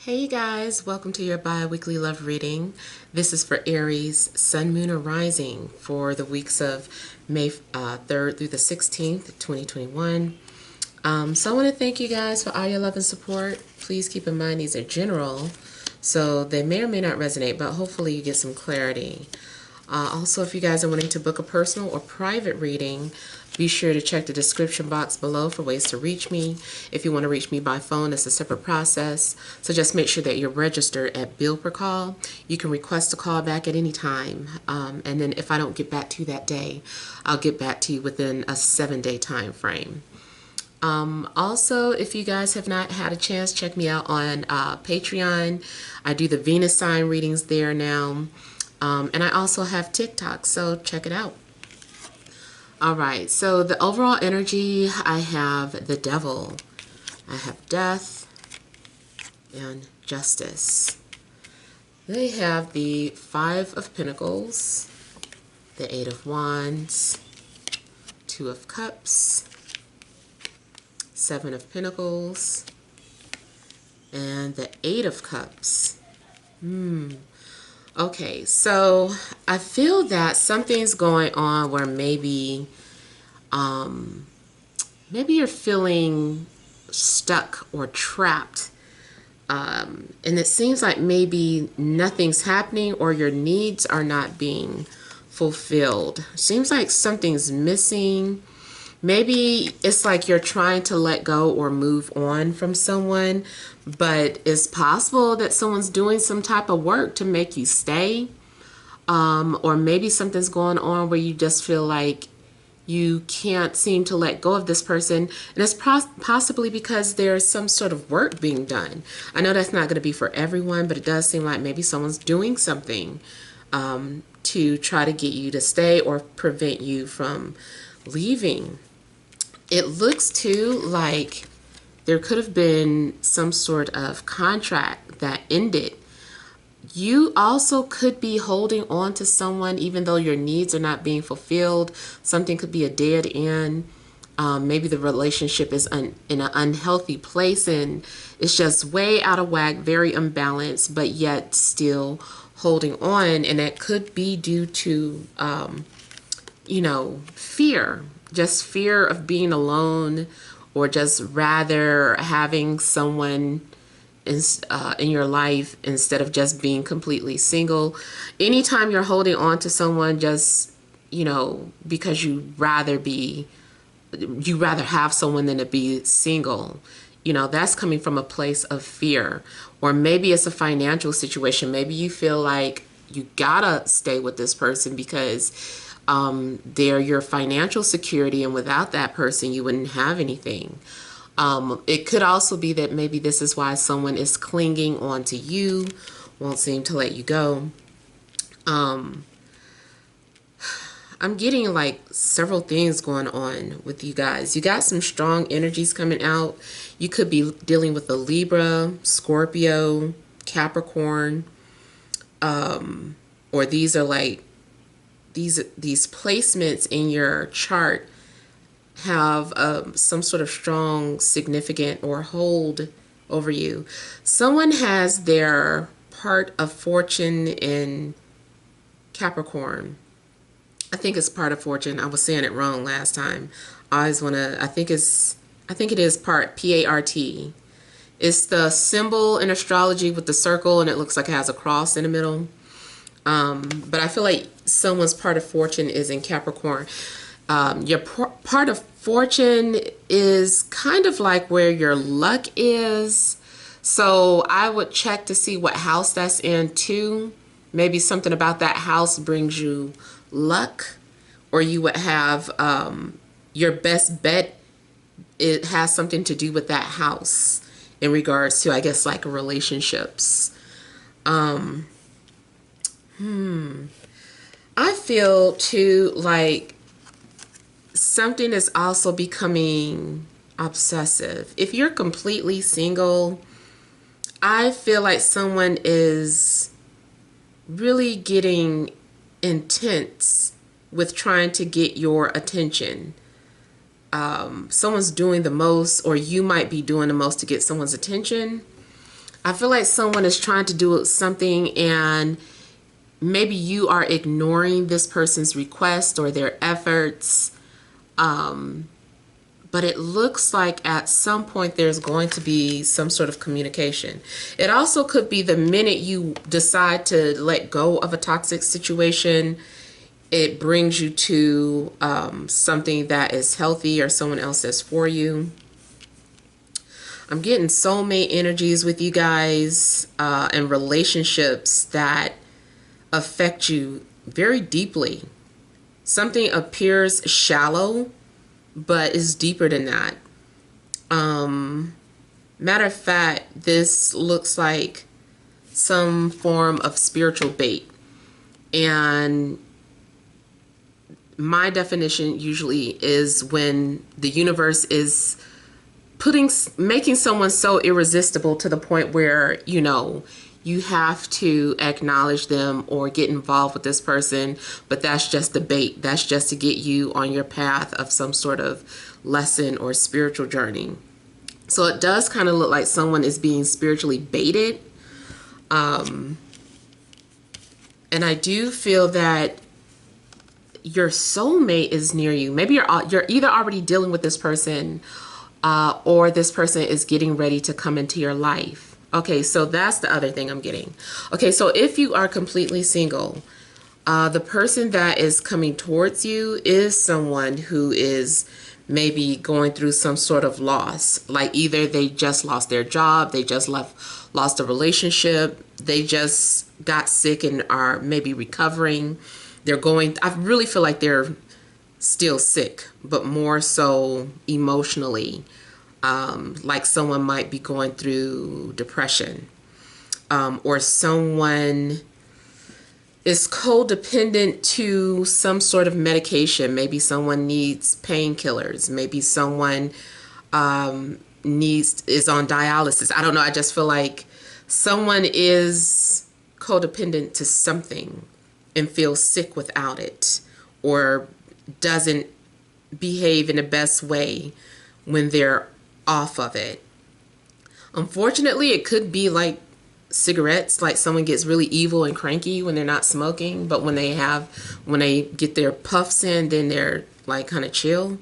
Hey you guys, welcome to your bi-weekly love reading. This is for Aries, Sun, Moon, or Rising for the weeks of May 3rd through the 16th, 2021. So I want to thank you guys for all your love and support. Please keep in mind these are general, so they may or may not resonate, but hopefully you get some clarity. Also, if you guys are wanting to book a personal or private reading, be sure to check the description box below for ways to reach me. If you want to reach me by phone, it's a separate process. So just make sure that you're registered at bill per call. You can request a call back at any time. And then if I don't get back to you that day, I'll get back to you within a 7-day time frame. Also, if you guys have not had a chance, check me out on Patreon. I do the Venus sign readings there now. And I also have TikTok, so check it out. All right, so the overall energy, I have the Devil, I have Death, and Justice. They have the Five of Pentacles, the Eight of Wands, Two of Cups, Seven of Pentacles, and the Eight of Cups. Okay, so I feel that something's going on where maybe you're feeling stuck or trapped. And it seems like maybe nothing's happening or your needs are not being fulfilled. Seems like something's missing. Maybe it's like you're trying to let go or move on from someone, but it's possible that someone's doing some type of work to make you stay. Or maybe something's going on where you just feel like you can't seem to let go of this person. And it's possibly because there's some sort of work being done. I know that's not going to be for everyone, but it does seem like maybe someone's doing something to try to get you to stay or prevent you from leaving. It looks too like there could have been some sort of contract that ended. You also could be holding on to someone even though your needs are not being fulfilled. Something could be a dead end. Maybe the relationship is in an unhealthy place and it's just way out of whack, very unbalanced, but yet still holding on. And that could be due to, fear. Just fear of being alone, or just rather having someone in your life instead of just being completely single. Anytime you're holding on to someone just, because you rather have someone than to be single, that's coming from a place of fear. Or maybe it's a financial situation. Maybe you feel like you gotta stay with this person because they're your financial security, and without that person you wouldn't have anything. It could also be that maybe this is why someone is clinging on to you, won't seem to let you go. I'm getting like several things going on with you guys. You got some strong energies coming out. You could be dealing with a Libra, Scorpio, Capricorn, or these are like these placements in your chart have some sort of strong, significant, or hold over you. Someone has their part of fortune in Capricorn. I think it's part of fortune. I was saying it wrong last time. I think it is part, P-A-R-T. It's the symbol in astrology with the circle, and it looks like it has a cross in the middle. But I feel like someone's part of fortune is in Capricorn. Your part of fortune is kind of like where your luck is. So I would check to see what house that's in too. Maybe something about that house brings you luck, or you would have your best bet. It has something to do with that house in regards to, I guess, like relationships. I feel too like something is also becoming obsessive. If you're completely single, I feel like someone is really getting intense with trying to get your attention. Someone's doing the most, or you might be doing the most to get someone's attention. I feel like someone is trying to do something and maybe you are ignoring this person's request or their efforts. But it looks like at some point there's going to be some sort of communication. It also could be the minute you decide to let go of a toxic situation, it brings you to something that is healthy or someone else that's for you. I'm getting soulmate energies with you guys and relationships that affect you very deeply. Something appears shallow, but is deeper than that. Matter of fact, this looks like some form of spiritual bait. And my definition usually is when the universe is making someone so irresistible to the point where, you know, you have to acknowledge them or get involved with this person, but that's just the bait. That's just to get you on your path of some sort of lesson or spiritual journey. So it does kind of look like someone is being spiritually baited. And I do feel that your soulmate is near you. Maybe you're either already dealing with this person or this person is getting ready to come into your life. Okay, so that's the other thing I'm getting. Okay, so if you are completely single, the person that is coming towards you is someone who is maybe going through some sort of loss. Like either they just lost their job, they just lost a relationship, they just got sick and are maybe recovering. I really feel like they're still sick, but more so emotionally. Like someone might be going through depression, or someone is codependent to some sort of medication. Maybe someone needs painkillers. Maybe someone is on dialysis. I don't know. I just feel like someone is codependent to something and feels sick without it, or doesn't behave in the best way when they're off of it. Unfortunately, it could be like cigarettes, like someone gets really evil and cranky when they're not smoking, but when they get their puffs in, then they're like kind of chill.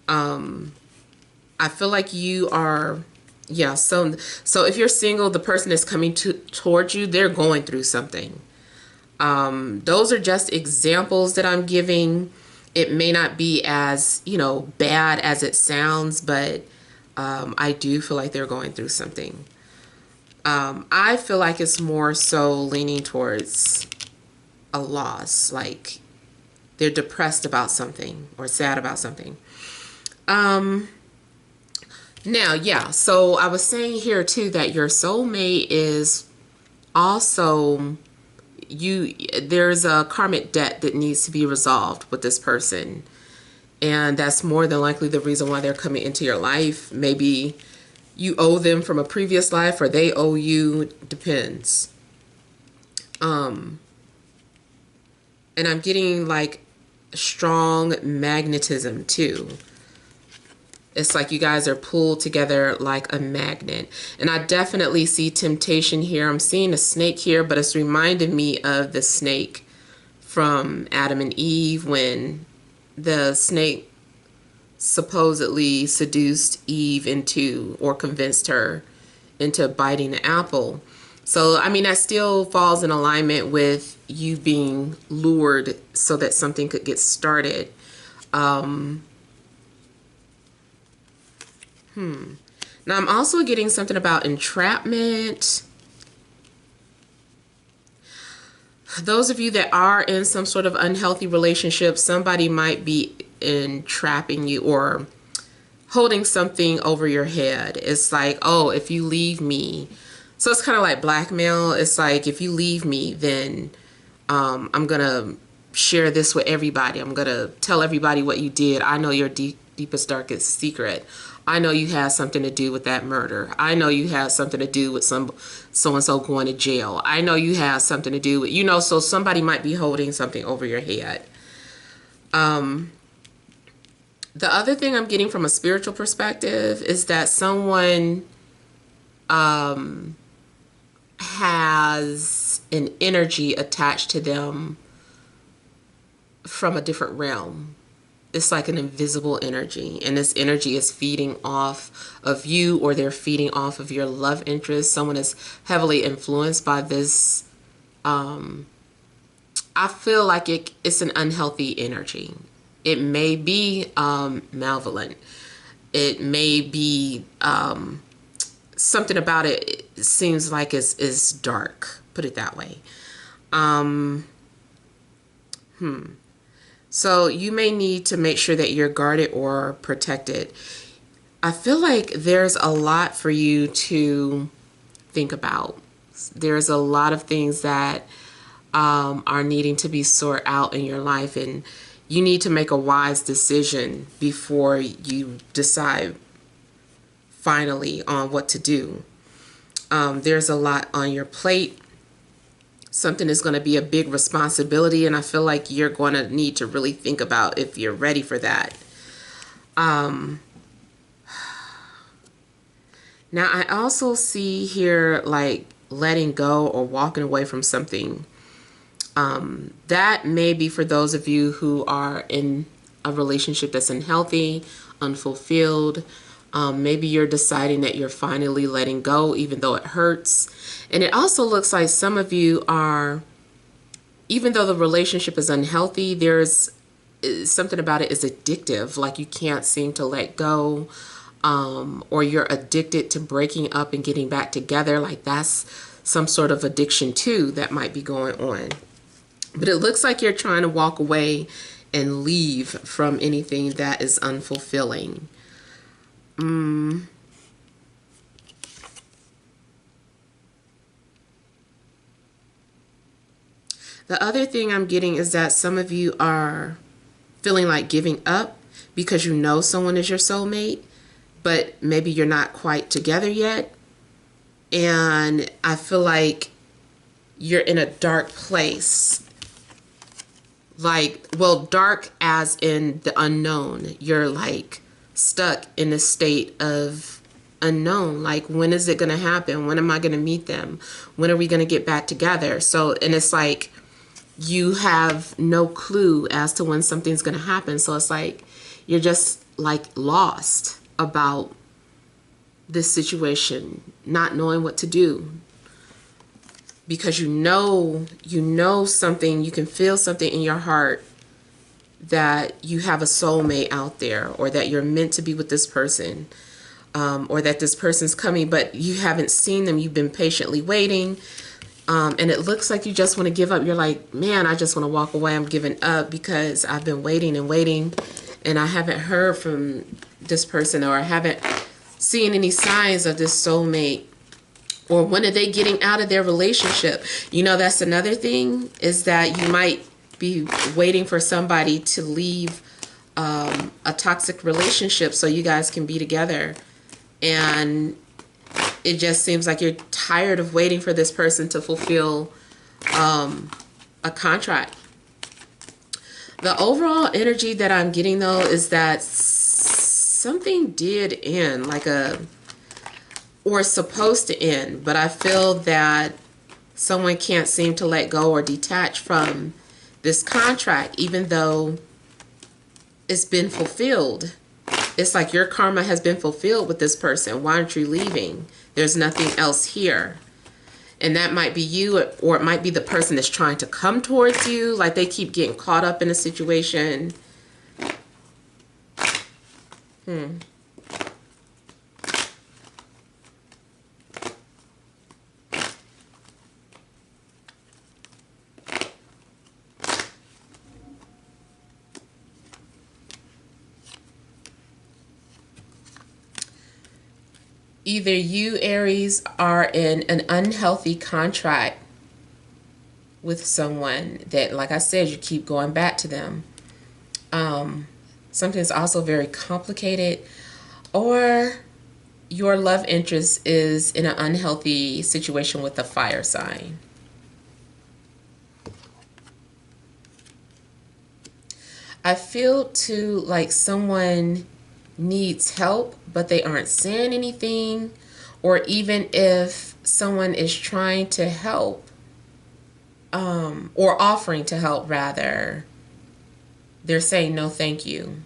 I feel like you are, yeah, so if you're single, the person that's coming towards you, they're going through something. Those are just examples that I'm giving. It may not be as, bad as it sounds, but I do feel like they're going through something. I feel like it's more so leaning towards a loss, like they're depressed about something or sad about something. Now, yeah, so I was saying here too that your soulmate is also there's a karmic debt that needs to be resolved with this person. And that's more than likely the reason why they're coming into your life. Maybe you owe them from a previous life or they owe you, depends. And I'm getting like strong magnetism too. It's like you guys are pulled together like a magnet. And I definitely see temptation here. I'm seeing a snake here, but it's reminding me of the snake from Adam and Eve when the snake supposedly seduced Eve into, or convinced her into biting the apple. So, I mean, that still falls in alignment with you being lured so that something could get started. Now, I'm also getting something about entrapment. Those of you that are in some sort of unhealthy relationship, somebody might be entrapping you or holding something over your head. It's like, oh, if you leave me. So it's kind of like blackmail. It's like, if you leave me, then I'm going to share this with everybody. I'm going to tell everybody what you did. I know your deepest, darkest secret. I know you had something to do with that murder. I know you had something to do with so-and-so going to jail. I know you had something to do with, so somebody might be holding something over your head. The other thing I'm getting from a spiritual perspective is that someone has an energy attached to them from a different realm. It's like an invisible energy, and this energy is feeding off of you, or they're feeding off of your love interest. Someone is heavily influenced by this. I feel like it's an unhealthy energy. It may be malevolent. It may be something about it. It seems like it's dark. Put it that way. So you may need to make sure that you're guarded or protected. I feel like there's a lot for you to think about. There's a lot of things that are needing to be sorted out in your life, and you need to make a wise decision before you decide finally on what to do. There's a lot on your plate. Something is going to be a big responsibility, and I feel like you're going to need to really think about if you're ready for that. Now, I also see here like letting go or walking away from something. That may be for those of you who are in a relationship that's unhealthy, unfulfilled. Maybe you're deciding that you're finally letting go, even though it hurts. And it also looks like some of you are, even though the relationship is unhealthy, there's something about it is addictive. Like you can't seem to let go, or you're addicted to breaking up and getting back together. Like that's some sort of addiction too that might be going on. But it looks like you're trying to walk away and leave from anything that is unfulfilling. The other thing I'm getting is that some of you are feeling like giving up because you know someone is your soulmate, but maybe you're not quite together yet. And I feel like you're in a dark place. Like, well, dark as in the unknown. You're like stuck in a state of unknown. Like, when is it going to happen? When am I going to meet them? When are we going to get back together? So, and it's like you have no clue as to when something's going to happen. So it's like you're just like lost about this situation, not knowing what to do. Because you know something, you can feel something in your heart that you have a soulmate out there, or that you're meant to be with this person, or that this person's coming, but you haven't seen them. You've been patiently waiting, and it looks like you just want to give up. You're like, man, I just want to walk away. I'm giving up because I've been waiting and waiting, and I haven't heard from this person, or I haven't seen any signs of this soulmate. Or when are they getting out of their relationship? You know, that's another thing, is that you might be waiting for somebody to leave a toxic relationship so you guys can be together. And it just seems like you're tired of waiting for this person to fulfill a contract. The overall energy that I'm getting, though, is that something did end, or supposed to end, but I feel that someone can't seem to let go or detach from this contract, even though it's been fulfilled. It's like your karma has been fulfilled with this person. Why aren't you leaving? There's nothing else here. And that might be you, or it might be the person that's trying to come towards you. Like they keep getting caught up in a situation. Either you, Aries, are in an unhealthy contract with someone that, like I said, you keep going back to them. Something's also very complicated, or your love interest is in an unhealthy situation with a fire sign. I feel too like someone needs help, but they aren't saying anything, or even if someone is trying to help, or offering to help rather, they're saying no thank you.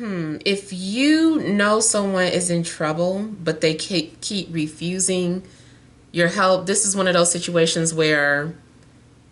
If you know someone is in trouble but they keep refusing your help, this is one of those situations where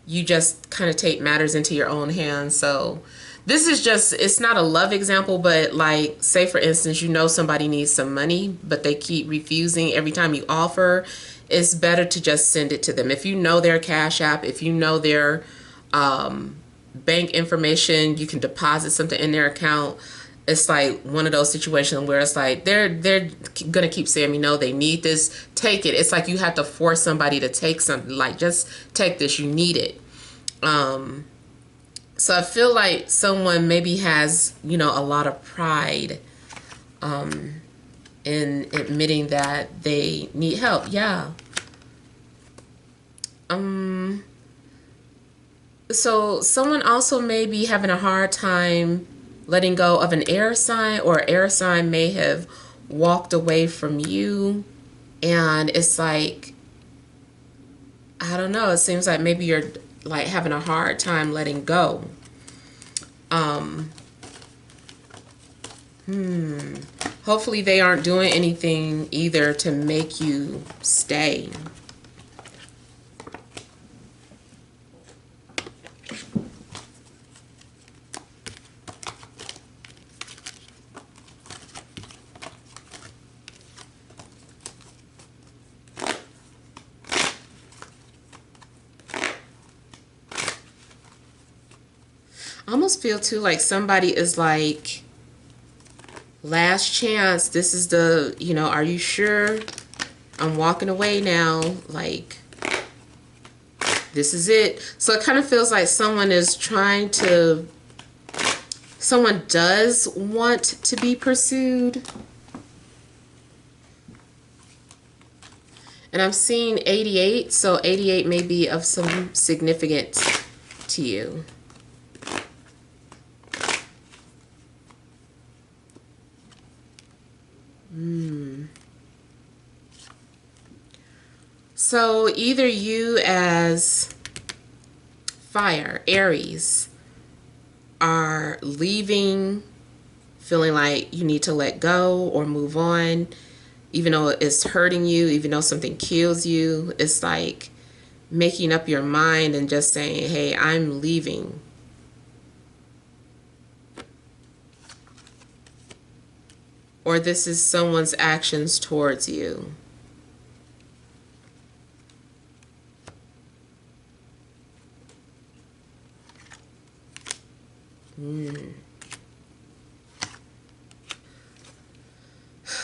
you just kind of take matters into your own hands. So this is just, it's not a love example, but like, say for instance, you know somebody needs some money, but they keep refusing every time you offer. It's better to just send it to them. If you know their Cash App, if you know their bank information, you can deposit something in their account. It's like one of those situations where it's like they're gonna keep saying, you know, they need this, take it. It's like you have to force somebody to take something, like, just take this, you need it. So I feel like someone maybe has, you know, a lot of pride in admitting that they need help. Yeah. So someone also may be having a hard time letting go of an air sign, or air sign may have walked away from you, and it's like, I don't know, it seems like maybe you're like having a hard time letting go. Hopefully they aren't doing anything either to make you stay. I almost feel too like somebody is like, last chance, this is the, you know, are you sure? I'm walking away now, like, this is it. So it kind of feels like someone is trying to, someone does want to be pursued. And I'm seeing 88, so 88 may be of some significance to you. So either you as fire, Aries, are leaving feeling like you need to let go or move on, even though it's hurting you, even though something kills you. It's like making up your mind and just saying, hey, I'm leaving. Or this is someone's actions towards you.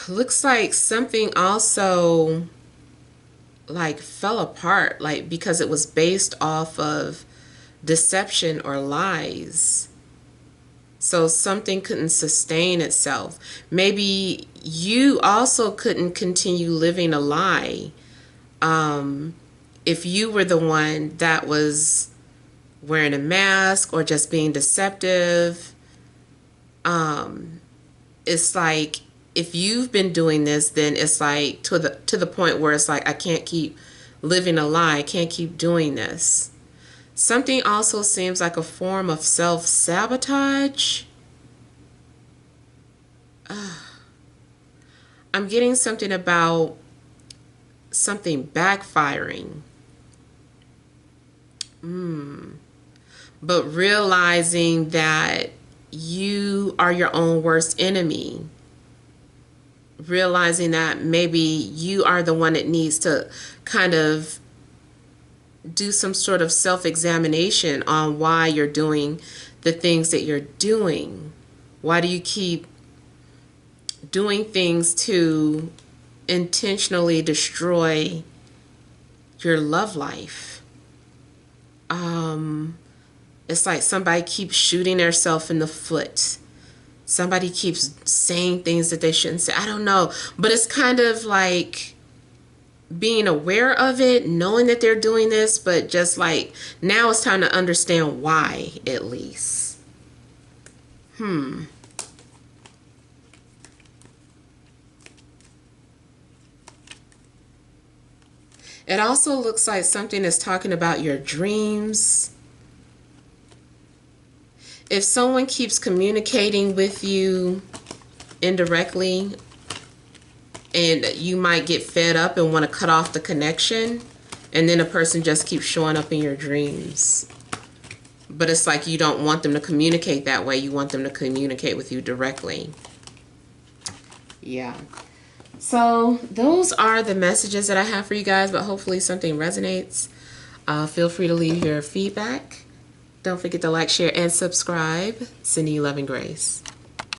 Looks like something also like fell apart, like because it was based off of deception or lies. So something couldn't sustain itself. Maybe you also couldn't continue living a lie. If you were the one that was wearing a mask or just being deceptive, it's like, if you've been doing this, then it's like to the point where it's like, I can't keep living a lie. I can't keep doing this. Something also seems like a form of self-sabotage. I'm getting something about something backfiring. But realizing that you are your own worst enemy. Realizing that maybe you are the one that needs to kind of do some sort of self-examination on why you're doing the things that you're doing. Why do you keep doing things to intentionally destroy your love life? It's like somebody keeps shooting themselves in the foot. Somebody keeps saying things that they shouldn't say. I don't know. But it's kind of like being aware of it, knowing that they're doing this, but just like, now it's time to understand why, at least. It also looks like something is talking about your dreams. If someone keeps communicating with you indirectly, and you might get fed up and want to cut off the connection, and then a person just keeps showing up in your dreams. But it's like you don't want them to communicate that way. You want them to communicate with you directly. Yeah. So those are the messages that I have for you guys, but hopefully something resonates. Feel free to leave your feedback. Don't forget to like, share, and subscribe. Sending you love and grace.